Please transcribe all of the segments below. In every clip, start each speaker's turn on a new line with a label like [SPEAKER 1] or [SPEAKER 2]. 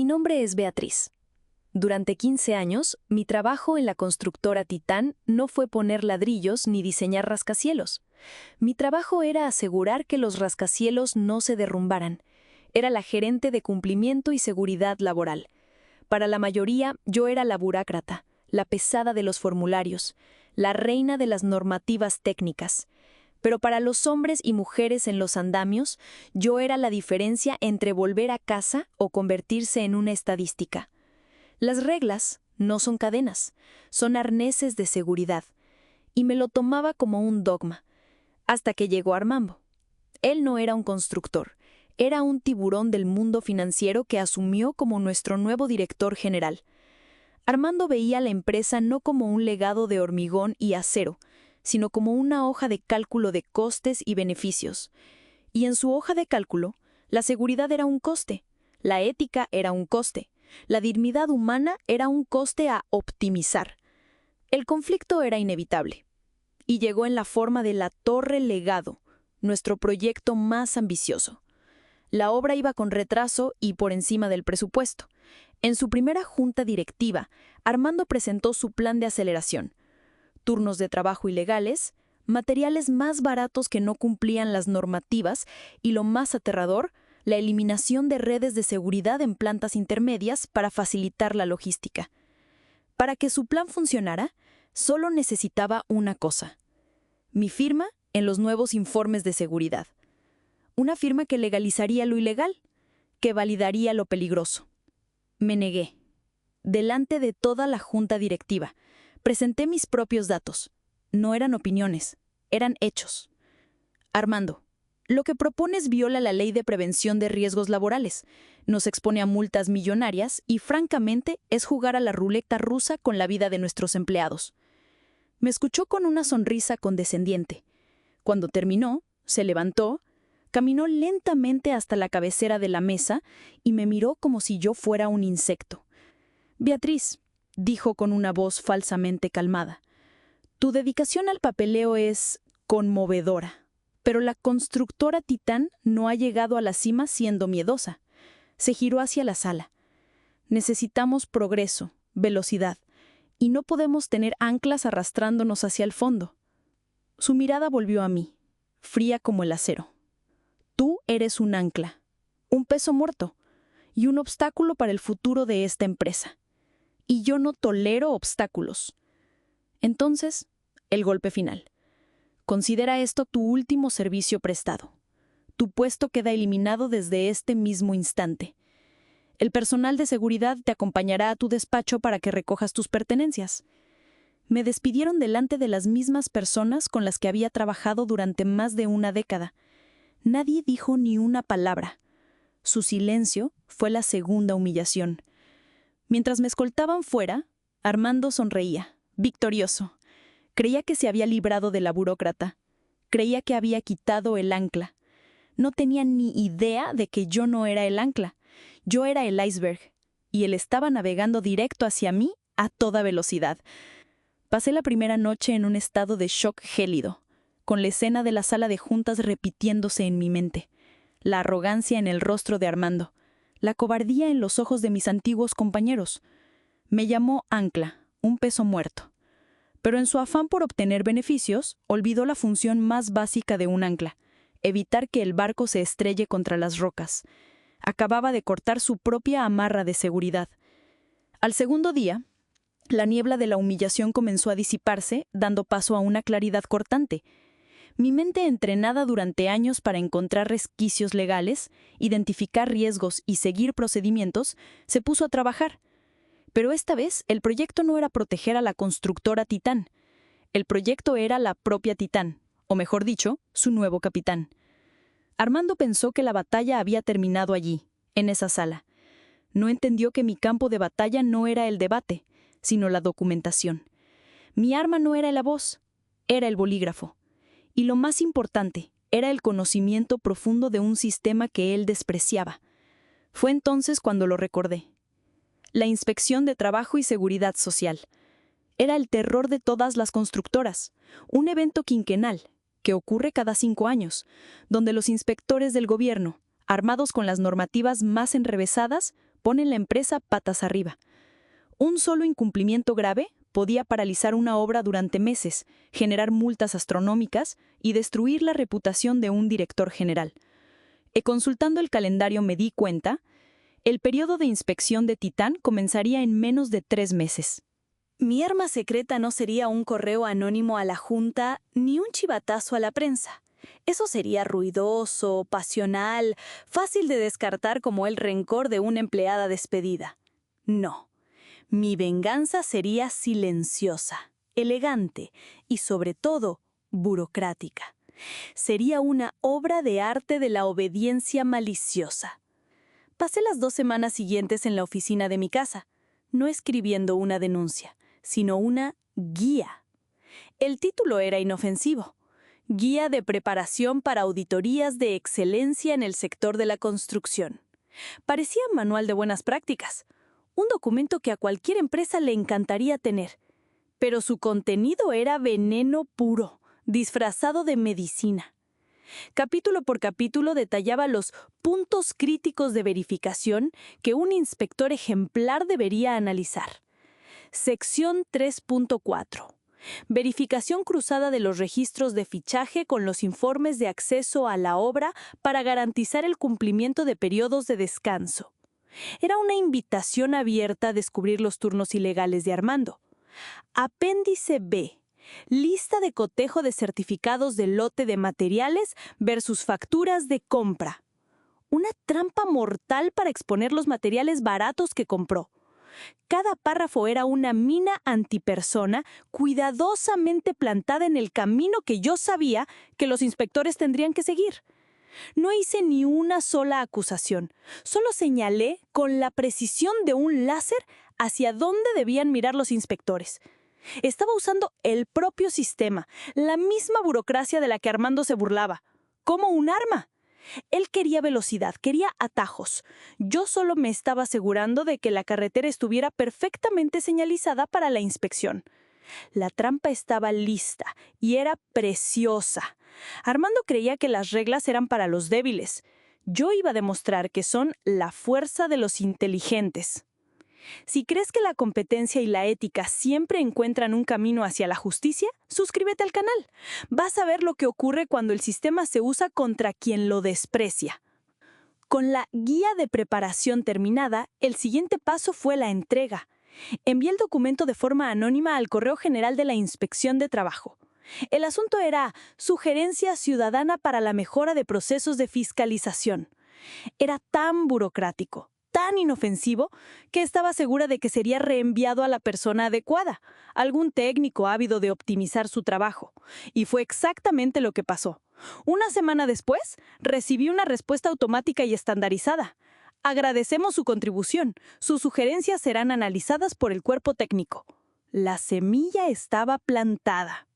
[SPEAKER 1] Mi nombre es Beatriz. Durante 15 años, mi trabajo en la constructora Titán no fue poner ladrillos ni diseñar rascacielos. Mi trabajo era asegurar que los rascacielos no se derrumbaran. Era la gerente de cumplimiento y seguridad laboral. Para la mayoría, yo era la burócrata, la pesada de los formularios, la reina de las normativas técnicas. Pero para los hombres y mujeres en los andamios, yo era la diferencia entre volver a casa o convertirse en una estadística. Las reglas no son cadenas, son arneses de seguridad, y me lo tomaba como un dogma, hasta que llegó Armando. Él no era un constructor, era un tiburón del mundo financiero que asumió como nuestro nuevo director general. Armando veía la empresa no como un legado de hormigón y acero, sino como una hoja de cálculo de costes y beneficios. Y en su hoja de cálculo, la seguridad era un coste, la ética era un coste, la dignidad humana era un coste a optimizar. El conflicto era inevitable, y llegó en la forma de la Torre Legado, nuestro proyecto más ambicioso. La obra iba con retraso y por encima del presupuesto. En su primera junta directiva, Armando presentó su plan de aceleración. Turnos de trabajo ilegales, materiales más baratos que no cumplían las normativas y, lo más aterrador, la eliminación de redes de seguridad en plantas intermedias para facilitar la logística. Para que su plan funcionara, solo necesitaba una cosa: mi firma en los nuevos informes de seguridad. Una firma que legalizaría lo ilegal, que validaría lo peligroso. Me negué. Delante de toda la junta directiva, presenté mis propios datos. No eran opiniones, eran hechos. Armando, lo que propones viola la ley de prevención de riesgos laborales, nos expone a multas millonarias y, francamente, es jugar a la ruleta rusa con la vida de nuestros empleados. Me escuchó con una sonrisa condescendiente. Cuando terminó, se levantó, caminó lentamente hasta la cabecera de la mesa y me miró como si yo fuera un insecto. «Beatriz», dijo con una voz falsamente calmada, «tu dedicación al papeleo es conmovedora, pero la constructora Titán no ha llegado a la cima siendo miedosa». Se giró hacia la sala. «Necesitamos progreso, velocidad, y no podemos tener anclas arrastrándonos hacia el fondo». Su mirada volvió a mí, fría como el acero. «Tú eres un ancla, un peso muerto, y un obstáculo para el futuro de esta empresa. Y yo no tolero obstáculos». Entonces, el golpe final. Considera esto tu último servicio prestado. Tu puesto queda eliminado desde este mismo instante. El personal de seguridad te acompañará a tu despacho para que recojas tus pertenencias. Me despidieron delante de las mismas personas con las que había trabajado durante más de una década. Nadie dijo ni una palabra. Su silencio fue la segunda humillación. Mientras me escoltaban fuera, Armando sonreía, victorioso. Creía que se había librado de la burócrata. Creía que había quitado el ancla. No tenía ni idea de que yo no era el ancla. Yo era el iceberg, y él estaba navegando directo hacia mí a toda velocidad. Pasé la primera noche en un estado de shock gélido, con la escena de la sala de juntas repitiéndose en mi mente. La arrogancia en el rostro de Armando, la cobardía en los ojos de mis antiguos compañeros. Me llamó ancla, un peso muerto. Pero en su afán por obtener beneficios, olvidó la función más básica de un ancla: evitar que el barco se estrelle contra las rocas. Acababa de cortar su propia amarra de seguridad. Al segundo día, la niebla de la humillación comenzó a disiparse, dando paso a una claridad cortante. Mi mente, entrenada durante años para encontrar resquicios legales, identificar riesgos y seguir procedimientos, se puso a trabajar. Pero esta vez el proyecto no era proteger a la constructora Titán. El proyecto era la propia Titán, o mejor dicho, su nuevo capitán. Armando pensó que la batalla había terminado allí, en esa sala. No entendió que mi campo de batalla no era el debate, sino la documentación. Mi arma no era la voz, era el bolígrafo. Y lo más importante, era el conocimiento profundo de un sistema que él despreciaba. Fue entonces cuando lo recordé. La Inspección de Trabajo y Seguridad Social. Era el terror de todas las constructoras, un evento quinquenal, que ocurre cada 5 años, donde los inspectores del gobierno, armados con las normativas más enrevesadas, ponen la empresa patas arriba. Un solo incumplimiento grave podía paralizar una obra durante meses, generar multas astronómicas y destruir la reputación de un director general. Consultando el calendario me di cuenta, el periodo de inspección de Titán comenzaría en menos de 3 meses.
[SPEAKER 2] Mi arma secreta no sería un correo anónimo a la junta ni un chivatazo a la prensa. Eso sería ruidoso, pasional, fácil de descartar como el rencor de una empleada despedida. No, mi venganza sería silenciosa, elegante y, sobre todo, burocrática. Sería una obra de arte de la obediencia maliciosa. Pasé las 2 semanas siguientes en la oficina de mi casa, no escribiendo una denuncia, sino una guía. El título era inofensivo: Guía de preparación para auditorías de excelencia en el sector de la construcción. Parecía manual de buenas prácticas, un documento que a cualquier empresa le encantaría tener. Pero su contenido era veneno puro, disfrazado de medicina. Capítulo por capítulo detallaba los puntos críticos de verificación que un inspector ejemplar debería analizar. Sección 3.4. Verificación cruzada de los registros de fichaje con los informes de acceso a la obra para garantizar el cumplimiento de periodos de descanso. Era una invitación abierta a descubrir los turnos ilegales de Armando. Apéndice B. Lista de cotejo de certificados de lote de materiales versus facturas de compra. Una trampa mortal para exponer los materiales baratos que compró. Cada párrafo era una mina antipersona cuidadosamente plantada en el camino que yo sabía que los inspectores tendrían que seguir. No hice ni una sola acusación, solo señalé con la precisión de un láser hacia dónde debían mirar los inspectores. Estaba usando el propio sistema, la misma burocracia de la que Armando se burlaba, como un arma. Él quería velocidad, quería atajos. Yo solo me estaba asegurando de que la carretera estuviera perfectamente señalizada para la inspección. La trampa estaba lista y era preciosa. Armando creía que las reglas eran para los débiles. Yo iba a demostrar que son la fuerza de los inteligentes. Si crees que la competencia y la ética siempre encuentran un camino hacia la justicia, suscríbete al canal. Vas a ver lo que ocurre cuando el sistema se usa contra quien lo desprecia. Con la guía de preparación terminada, el siguiente paso fue la entrega. Envié el documento de forma anónima al correo general de la Inspección de Trabajo. El asunto era sugerencia ciudadana para la mejora de procesos de fiscalización. Era tan burocrático, tan inofensivo, que estaba segura de que sería reenviado a la persona adecuada, algún técnico ávido de optimizar su trabajo. Y fue exactamente lo que pasó. Una semana después, recibí una respuesta automática y estandarizada. Agradecemos su contribución. Sus sugerencias serán analizadas por el cuerpo técnico. La semilla estaba plantada.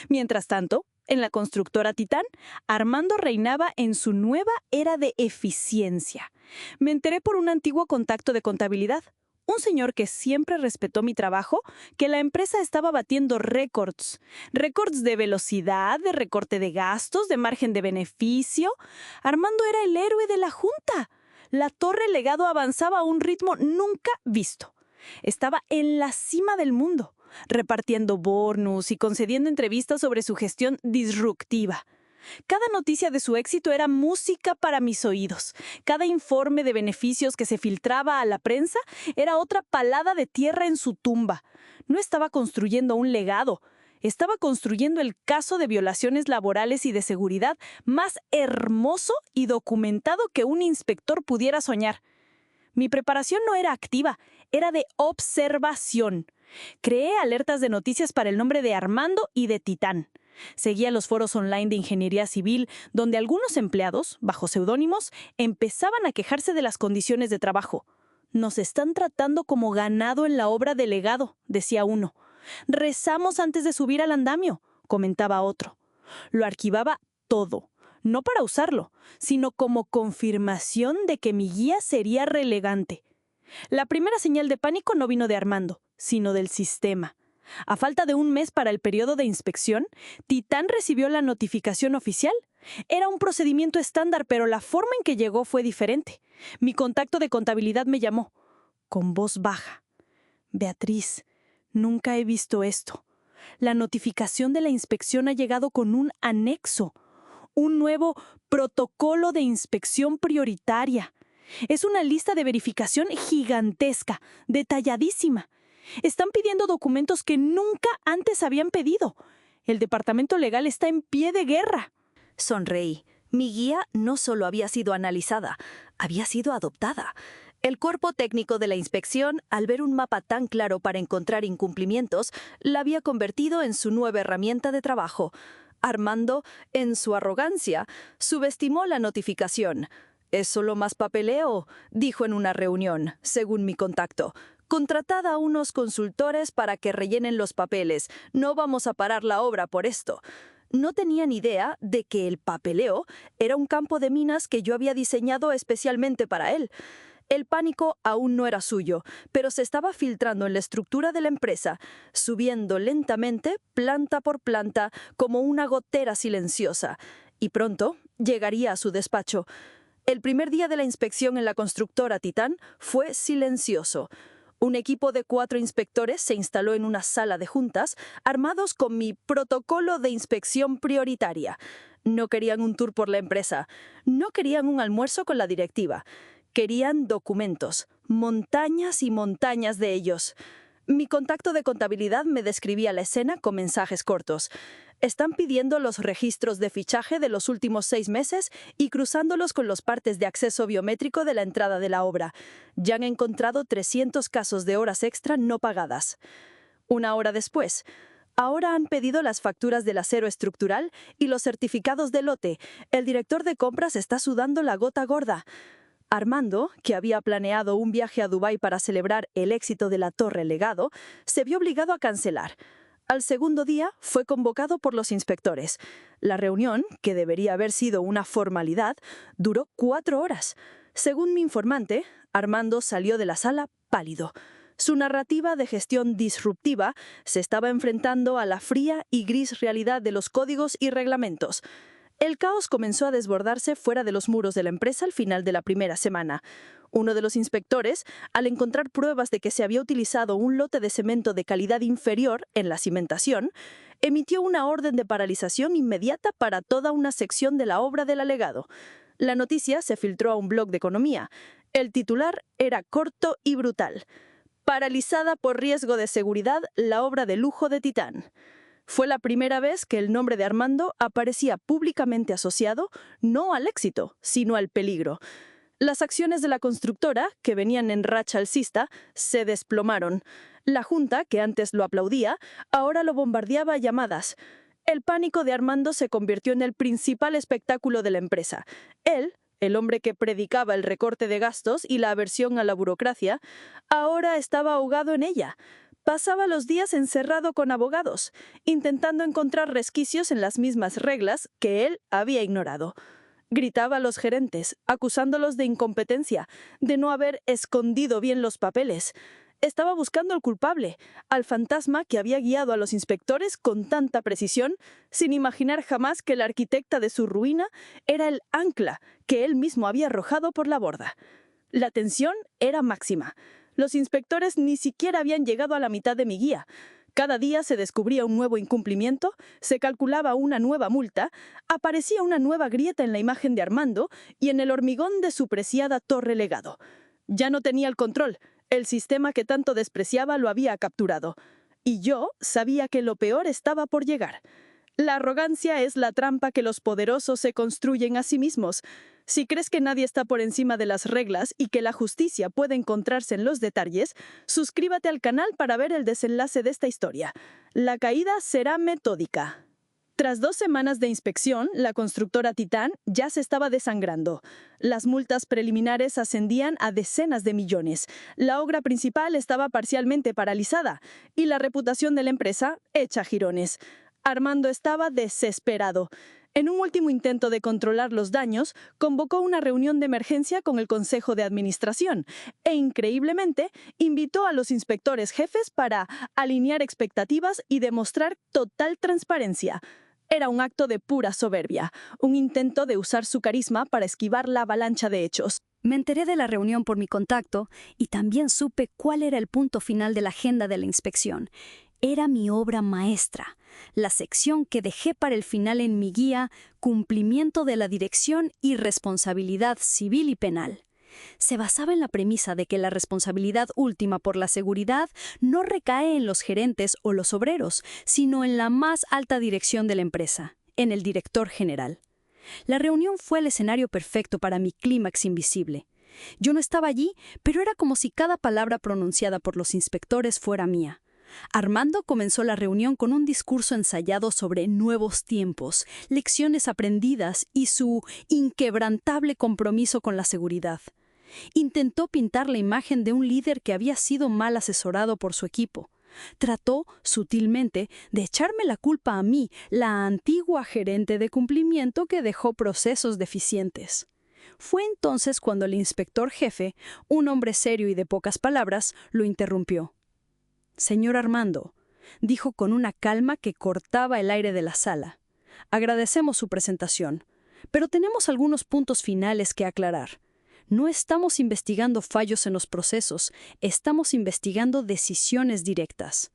[SPEAKER 2] Mientras tanto, en la constructora Titán, Armando reinaba en su nueva era de eficiencia. Me enteré por un antiguo contacto de contabilidad, un señor que siempre respetó mi trabajo, que la empresa estaba batiendo récords. Récords de velocidad, de recorte de gastos, de margen de beneficio. Armando era el héroe de la junta. La torre legado avanzaba a un ritmo nunca visto. Estaba en la cima del mundo, repartiendo bonus y concediendo entrevistas sobre su gestión disruptiva. Cada noticia de su éxito era música para mis oídos. Cada informe de beneficios que se filtraba a la prensa era otra palada de tierra en su tumba. No estaba construyendo un legado. Estaba construyendo el caso de violaciones laborales y de seguridad más hermoso y documentado que un inspector pudiera soñar. Mi preparación no era activa, era de observación. Creé alertas de noticias para el nombre de Armando y de Titán. Seguía los foros online de ingeniería civil, donde algunos empleados, bajo seudónimos, empezaban a quejarse de las condiciones de trabajo. Nos están tratando como ganado en la obra de legado, decía uno. Rezamos antes de subir al andamio, comentaba otro. Lo archivaba todo, no para usarlo, sino como confirmación de que mi guía sería relevante. La primera señal de pánico no vino de Armando, sino del sistema. A falta de un mes para el periodo de inspección, Titán recibió la notificación oficial. Era un procedimiento estándar, pero la forma en que llegó fue diferente. Mi contacto de contabilidad me llamó, con voz baja. Beatriz, nunca he visto esto. La notificación de la inspección ha llegado con un anexo, un nuevo protocolo de inspección prioritaria. Es una lista de verificación gigantesca, detalladísima. Están pidiendo documentos que nunca antes habían pedido. El departamento legal está en pie de guerra.
[SPEAKER 1] Sonreí. Mi guía no solo había sido analizada, había sido adoptada. El cuerpo técnico de la inspección, al ver un mapa tan claro para encontrar incumplimientos, la había convertido en su nueva herramienta de trabajo. Armando, en su arrogancia, subestimó la notificación. «¿Es solo más papeleo?», dijo en una reunión, según mi contacto. «Contratad a unos consultores para que rellenen los papeles. No vamos a parar la obra por esto». No tenía ni idea de que el papeleo era un campo de minas que yo había diseñado especialmente para él. El pánico aún no era suyo, pero se estaba filtrando en la estructura de la empresa, subiendo lentamente, planta por planta, como una gotera silenciosa. Y pronto llegaría a su despacho. El primer día de la inspección en la constructora Titán fue silencioso. Un equipo de 4 inspectores se instaló en una sala de juntas, armados con mi protocolo de inspección prioritaria. No querían un tour por la empresa, no querían un almuerzo con la directiva. Querían documentos, montañas y montañas de ellos. Mi contacto de contabilidad me describía la escena con mensajes cortos. Están pidiendo los registros de fichaje de los últimos 6 meses y cruzándolos con los partes de acceso biométrico de la entrada de la obra. Ya han encontrado 300 casos de horas extra no pagadas. Una hora después, ahora han pedido las facturas del acero estructural y los certificados de lote. El director de compras está sudando la gota gorda. Armando, que había planeado un viaje a Dubái para celebrar el éxito de la Torre Legado, se vio obligado a cancelar. Al segundo día fue convocado por los inspectores. La reunión, que debería haber sido una formalidad, duró 4 horas. Según mi informante, Armando salió de la sala pálido. Su narrativa de gestión disruptiva se estaba enfrentando a la fría y gris realidad de los códigos y reglamentos. El caos comenzó a desbordarse fuera de los muros de la empresa al final de la primera semana. Uno de los inspectores, al encontrar pruebas de que se había utilizado un lote de cemento de calidad inferior en la cimentación, emitió una orden de paralización inmediata para toda una sección de la obra del alegado. La noticia se filtró a un blog de economía. El titular era corto y brutal. «Paralizada por riesgo de seguridad la obra de lujo de Titán». Fue la primera vez que el nombre de Armando aparecía públicamente asociado no al éxito, sino al peligro. Las acciones de la constructora, que venían en racha alcista, se desplomaron. La junta, que antes lo aplaudía, ahora lo bombardeaba a llamadas. El pánico de Armando se convirtió en el principal espectáculo de la empresa. Él, el hombre que predicaba el recorte de gastos y la aversión a la burocracia, ahora estaba ahogado en ella. Pasaba los días encerrado con abogados, intentando encontrar resquicios en las mismas reglas que él había ignorado. Gritaba a los gerentes, acusándolos de incompetencia, de no haber escondido bien los papeles. Estaba buscando al culpable, al fantasma que había guiado a los inspectores con tanta precisión, sin imaginar jamás que la arquitecta de su ruina era el ancla que él mismo había arrojado por la borda. La tensión era máxima. Los inspectores ni siquiera habían llegado a la mitad de mi guía. Cada día se descubría un nuevo incumplimiento, se calculaba una nueva multa, aparecía una nueva grieta en la imagen de Armando y en el hormigón de su preciada Torre Legado. Ya no tenía el control. El sistema que tanto despreciaba lo había capturado. Y yo sabía que lo peor estaba por llegar. La arrogancia es la trampa que los poderosos se construyen a sí mismos. Si crees que nadie está por encima de las reglas y que la justicia puede encontrarse en los detalles, suscríbete al canal para ver el desenlace de esta historia. La caída será metódica. Tras 2 semanas de inspección, la constructora Titán ya se estaba desangrando. Las multas preliminares ascendían a decenas de millones. La obra principal estaba parcialmente paralizada y la reputación de la empresa hecha a jirones. Armando estaba desesperado. En un último intento de controlar los daños, convocó una reunión de emergencia con el Consejo de Administración e, increíblemente, invitó a los inspectores jefes para alinear expectativas y demostrar total transparencia.
[SPEAKER 2] Era un acto de pura soberbia, un intento de usar su carisma para esquivar la avalancha de hechos.
[SPEAKER 3] Me enteré de la reunión por mi contacto y también supe cuál era el punto final de la agenda de la inspección. Era mi obra maestra, la sección que dejé para el final en mi guía, Cumplimiento de la Dirección y Responsabilidad Civil y Penal. Se basaba en la premisa de que la responsabilidad última por la seguridad no recae en los gerentes o los obreros, sino en la más alta dirección de la empresa, en el director general. La reunión fue el escenario perfecto para mi clímax invisible. Yo no estaba allí, pero era como si cada palabra pronunciada por los inspectores fuera mía. Armando comenzó la reunión con un discurso ensayado sobre nuevos tiempos, lecciones aprendidas y su inquebrantable compromiso con la seguridad. Intentó pintar la imagen de un líder que había sido mal asesorado por su equipo. Trató, sutilmente, de echarme la culpa a mí, la antigua gerente de cumplimiento que dejó procesos deficientes. Fue entonces cuando el inspector jefe, un hombre serio y de pocas palabras, lo interrumpió. «Señor Armando», dijo con una calma que cortaba el aire de la sala, «agradecemos su presentación, pero tenemos algunos puntos finales que aclarar. No estamos investigando fallos en los procesos, estamos investigando decisiones directas».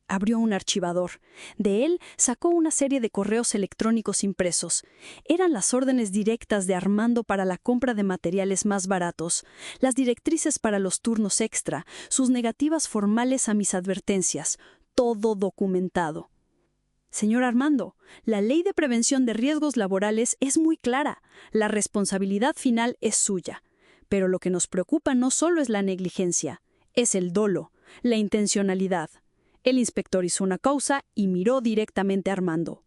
[SPEAKER 3] Abrió un archivador. De él sacó una serie de correos electrónicos impresos. Eran las órdenes directas de Armando para la compra de materiales más baratos, las directrices para los turnos extra, sus negativas formales a mis advertencias, todo documentado. «Señor Armando, la Ley de Prevención de Riesgos Laborales es muy clara. La responsabilidad final es suya. Pero lo que nos preocupa no solo es la negligencia, es el dolo, la intencionalidad». El inspector hizo una pausa y miró directamente a Armando.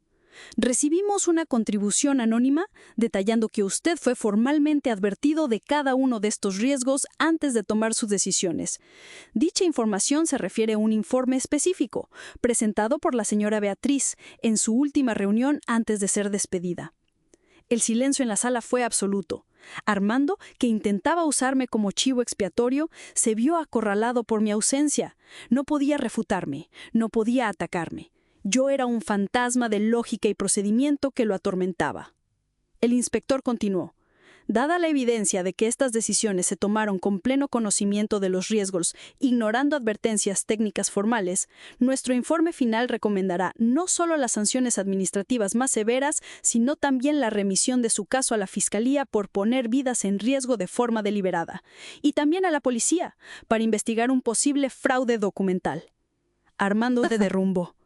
[SPEAKER 3] «Recibimos una contribución anónima detallando que usted fue formalmente advertido de cada uno de estos riesgos antes de tomar sus decisiones. Dicha información se refiere a un informe específico, presentado por la señora Beatriz en su última reunión antes de ser despedida». El silencio en la sala fue absoluto. Armando, que intentaba usarme como chivo expiatorio, se vio acorralado por mi ausencia. No podía refutarme, no podía atacarme. Yo era un fantasma de lógica y procedimiento que lo atormentaba. El inspector continuó. «Dada la evidencia de que estas decisiones se tomaron con pleno conocimiento de los riesgos, ignorando advertencias técnicas formales, nuestro informe final recomendará no solo las sanciones administrativas más severas, sino también la remisión de su caso a la Fiscalía por poner vidas en riesgo de forma deliberada, y también a la policía, para investigar un posible fraude documental». Armando se derrumbó.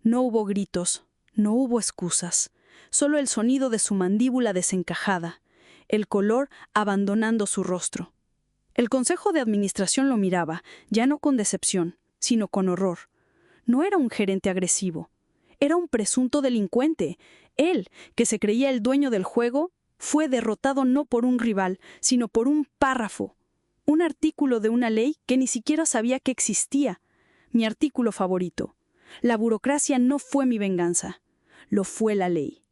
[SPEAKER 3] No hubo gritos, no hubo excusas, solo el sonido de su mandíbula desencajada, el color abandonando su rostro. El Consejo de Administración lo miraba, ya no con decepción, sino con horror. No era un gerente agresivo, era un presunto delincuente. Él, que se creía el dueño del juego, fue derrotado no por un rival, sino por un párrafo, un artículo de una ley que ni siquiera sabía que existía. Mi artículo favorito. La burocracia no fue mi venganza, lo fue la ley.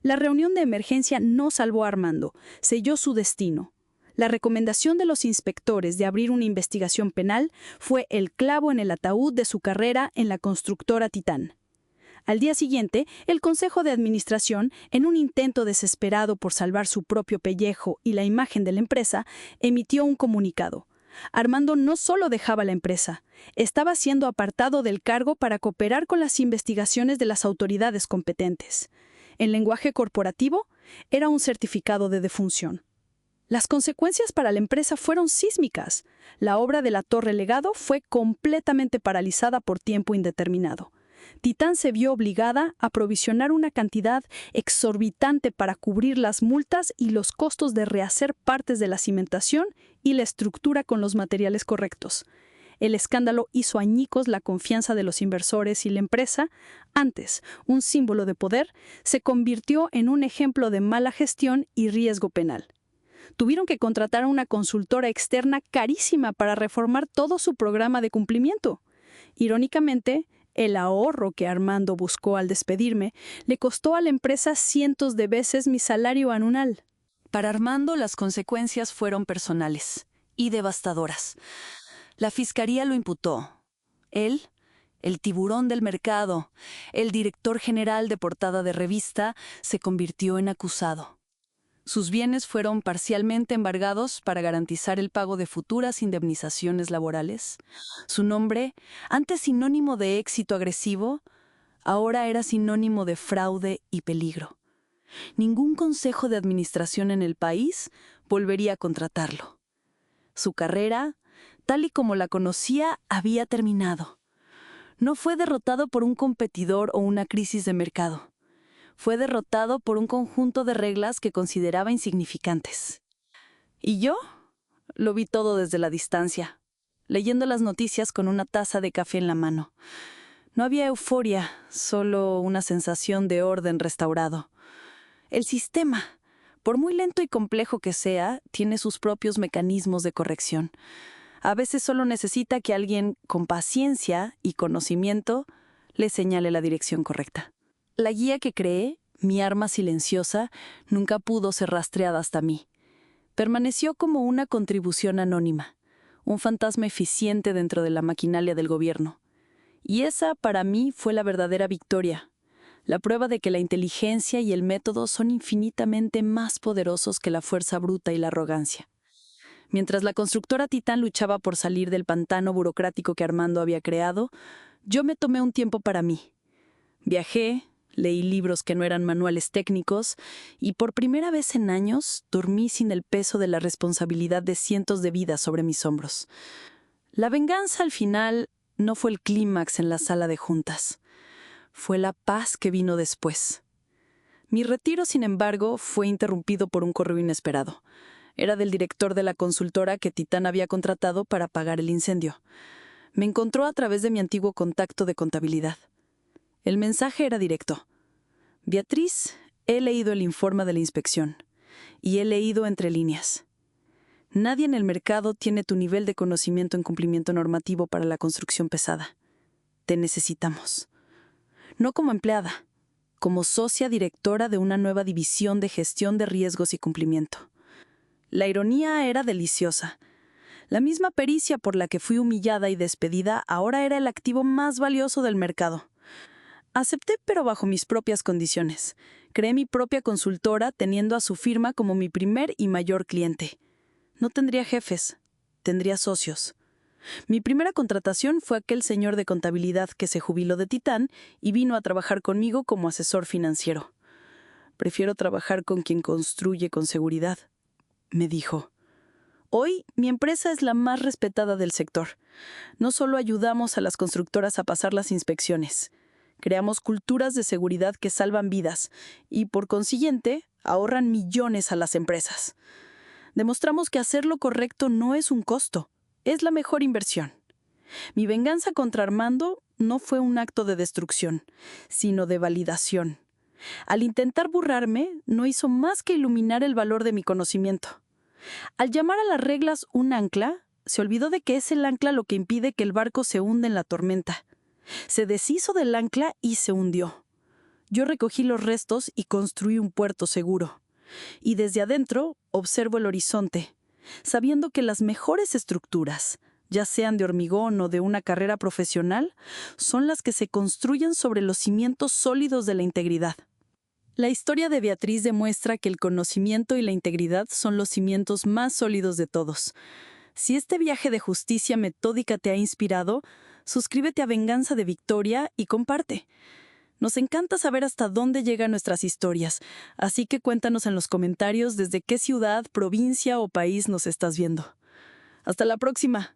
[SPEAKER 3] La reunión de emergencia no salvó a Armando, selló su destino. La recomendación de los inspectores de abrir una investigación penal fue el clavo en el ataúd de su carrera en la constructora Titán. Al día siguiente, el Consejo de Administración, en un intento desesperado por salvar su propio pellejo y la imagen de la empresa, emitió un comunicado. Armando no solo dejaba la empresa, estaba siendo apartado del cargo para cooperar con las investigaciones de las autoridades competentes. En lenguaje corporativo, era un certificado de defunción. Las consecuencias para la empresa fueron sísmicas. La obra de la Torre Legado fue completamente paralizada por tiempo indeterminado. Titán se vio obligada a provisionar una cantidad exorbitante para cubrir las multas y los costos de rehacer partes de la cimentación y la estructura con los materiales correctos. El escándalo hizo añicos la confianza de los inversores y la empresa, antes un símbolo de poder, se convirtió en un ejemplo de mala gestión y riesgo penal. Tuvieron que contratar a una consultora externa carísima para reformar todo su programa de cumplimiento. Irónicamente, el ahorro que Armando buscó al despedirme le costó a la empresa cientos de veces mi salario anual.
[SPEAKER 1] Para Armando, las consecuencias fueron personales y devastadoras. La Fiscalía lo imputó. Él, El tiburón del mercado, el director general de portada de revista, se convirtió en acusado. Sus bienes fueron parcialmente embargados para garantizar el pago de futuras indemnizaciones laborales. Su nombre, antes sinónimo de éxito agresivo, ahora era sinónimo de fraude y peligro. Ningún consejo de administración en el país volvería a contratarlo. Su carrera, tal y como la conocía, había terminado. No fue derrotado por un competidor o una crisis de mercado. Fue derrotado por un conjunto de reglas que consideraba insignificantes. ¿Y yo? Lo vi todo desde la distancia, leyendo las noticias con una taza de café en la mano. No había euforia, solo una sensación de orden restaurado. El sistema, por muy lento y complejo que sea, tiene sus propios mecanismos de corrección. A veces solo necesita que alguien con paciencia y conocimiento le señale la dirección correcta. La guía que creé, mi arma silenciosa, nunca pudo ser rastreada hasta mí. Permaneció como una contribución anónima, un fantasma eficiente dentro de la maquinaria del gobierno. Y esa, para mí, fue la verdadera victoria. La prueba de que la inteligencia y el método son infinitamente más poderosos que la fuerza bruta y la arrogancia. Mientras la constructora Titán luchaba por salir del pantano burocrático que Armando había creado, yo me tomé un tiempo para mí. Viajé, leí libros que no eran manuales técnicos y por primera vez en años dormí sin el peso de la responsabilidad de cientos de vidas sobre mis hombros. La venganza al final no fue el clímax en la sala de juntas. Fue la paz que vino después. Mi retiro, sin embargo, fue interrumpido por un correo inesperado. Era del director de la consultora que Titán había contratado para apagar el incendio. Me encontró a través de mi antiguo contacto de contabilidad. El mensaje era directo. Beatriz, he leído el informe de la inspección y he leído entre líneas. Nadie en el mercado tiene tu nivel de conocimiento en cumplimiento normativo para la construcción pesada. Te necesitamos. No como empleada, como socia directora de una nueva división de gestión de riesgos y cumplimiento. La ironía era deliciosa. La misma pericia por la que fui humillada y despedida ahora era el activo más valioso del mercado. Acepté, pero bajo mis propias condiciones. Creé mi propia consultora teniendo a su firma como mi primer y mayor cliente. No tendría jefes, tendría socios. Mi primera contratación fue aquel señor de contabilidad que se jubiló de Titán y vino a trabajar conmigo como asesor financiero. Prefiero trabajar con quien construye con seguridad, me dijo. Hoy, mi empresa es la más respetada del sector. No solo ayudamos a las constructoras a pasar las inspecciones, creamos culturas de seguridad que salvan vidas y, por consiguiente, ahorran millones a las empresas. Demostramos que hacer lo correcto no es un costo, es la mejor inversión. Mi venganza contra Armando no fue un acto de destrucción, sino de validación. Al intentar burlarme, no hizo más que iluminar el valor de mi conocimiento. Al llamar a las reglas un ancla, se olvidó de que es el ancla lo que impide que el barco se hunda en la tormenta. Se deshizo del ancla y se hundió. Yo recogí los restos y construí un puerto seguro. Y desde adentro observo el horizonte, sabiendo que las mejores estructuras, ya sean de hormigón o de una carrera profesional, son las que se construyen sobre los cimientos sólidos de la integridad. La historia de Beatriz demuestra que el conocimiento y la integridad son los cimientos más sólidos de todos. Si este viaje de justicia metódica te ha inspirado, suscríbete a Venganza de Victoria y comparte. Nos encanta saber hasta dónde llegan nuestras historias, así que cuéntanos en los comentarios desde qué ciudad, provincia o país nos estás viendo. ¡Hasta la próxima!